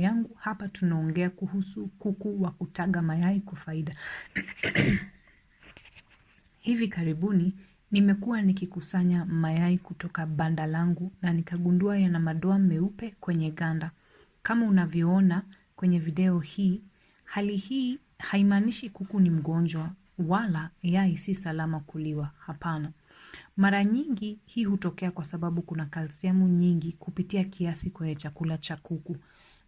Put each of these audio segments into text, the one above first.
channel yangu. Hapa tunaongea kuhusu kuku wa kutaga mayai kwa faida. Hivi karibuni nimekuwa nikikusanya mayai kutoka banda langu na nikagundua yana madoa meupe kwenye ganda. Kama unavyoona kwenye video hii, hali hii haimaanishi kuku ni mgonjwa wala yai si salama kuliwa. Hapana. Mara nyingi hii hutokea kwa sababu kuna kalsiamu nyingi kupitia kiasi kwenye chakula cha kuku.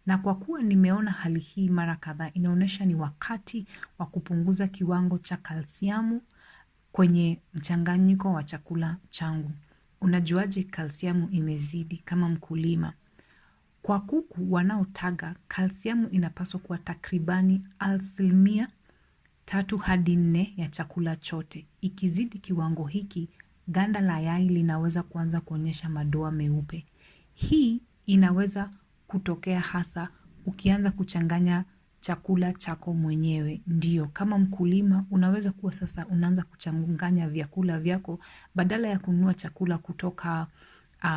Na kwa kuwa nimeona hali hii mara kadhaa, inaonyesha ni wakati wa kupunguza kiwango cha kalsiamu kwenye mchanganyiko wa chakula changu. Unajuaje kalsiamu imezidi kama mkulima? Kwa kuku wanaotaga, kalsiamu inapaswa kuwa takribani 3 hadi 4 ya chakula chote. Ikizidi kiwango hiki, ganda la yai linaweza kuanza kuonyesha madoa meupe. Hii inaweza kutokea hasa ukianza kuchanganya chakula chako mwenyewe. Ndiyo, kama mkulima unaweza kuwa sasa unaanza kuchanganya vyakula vyako badala ya kununua chakula kutoka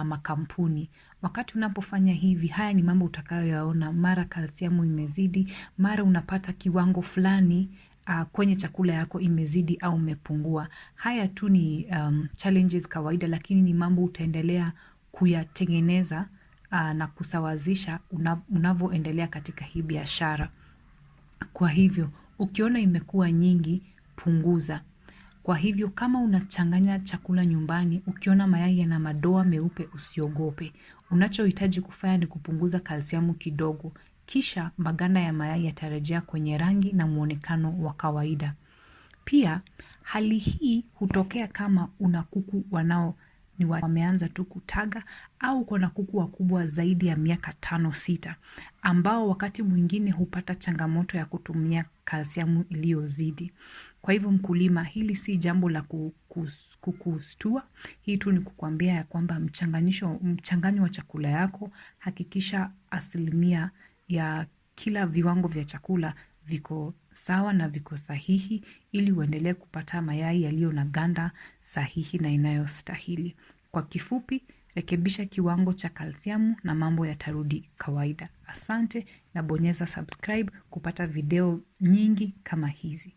makampuni. Wakati unapofanya hivi, haya ni mambo utakayoyaona. Mara kalsiamu imezidi, mara unapata kiwango fulani kwenye chakula yako imezidi au umepungua. Haya tu ni challenges kawaida, lakini ni mambo utaendelea kuyatengeneza na kusawazisha unavyoendelea katika hii biashara. Kwa hivyo, ukiona imekuwa nyingi, punguza. Kwa hivyo, kama unachanganya chakula nyumbani, ukiona mayai yana madoa meupe, usiogope. Unachohitaji kufanya ni kupunguza kalsiamu kidogo. Kisha maganda ya mayai yatarejea kwenye rangi na muonekano wa kawaida. Pia, hali hii hutokea kama una kuku wameanza tu kutaga au kuna kuku wakubwa zaidi ya miaka 5-6 ambao wakati mwingine hupata changamoto ya kutumia kalsiamu iliyozidi. Kwa hivyo mkulima, hili si jambo la kukustua. Hii tu ni kukuambia ya kwamba mchanganyo wa chakula yako, hakikisha asilimia ya kila viwango vya chakula viko sawa na viko sahihi ili uendelee kupata mayai yaliyo na ganda sahihi na inayostahili. Kwa kifupi, rekebisha kiwango cha kalsiamu na mambo yatarudi kawaida. Asante na bonyeza subscribe kupata video nyingi kama hizi.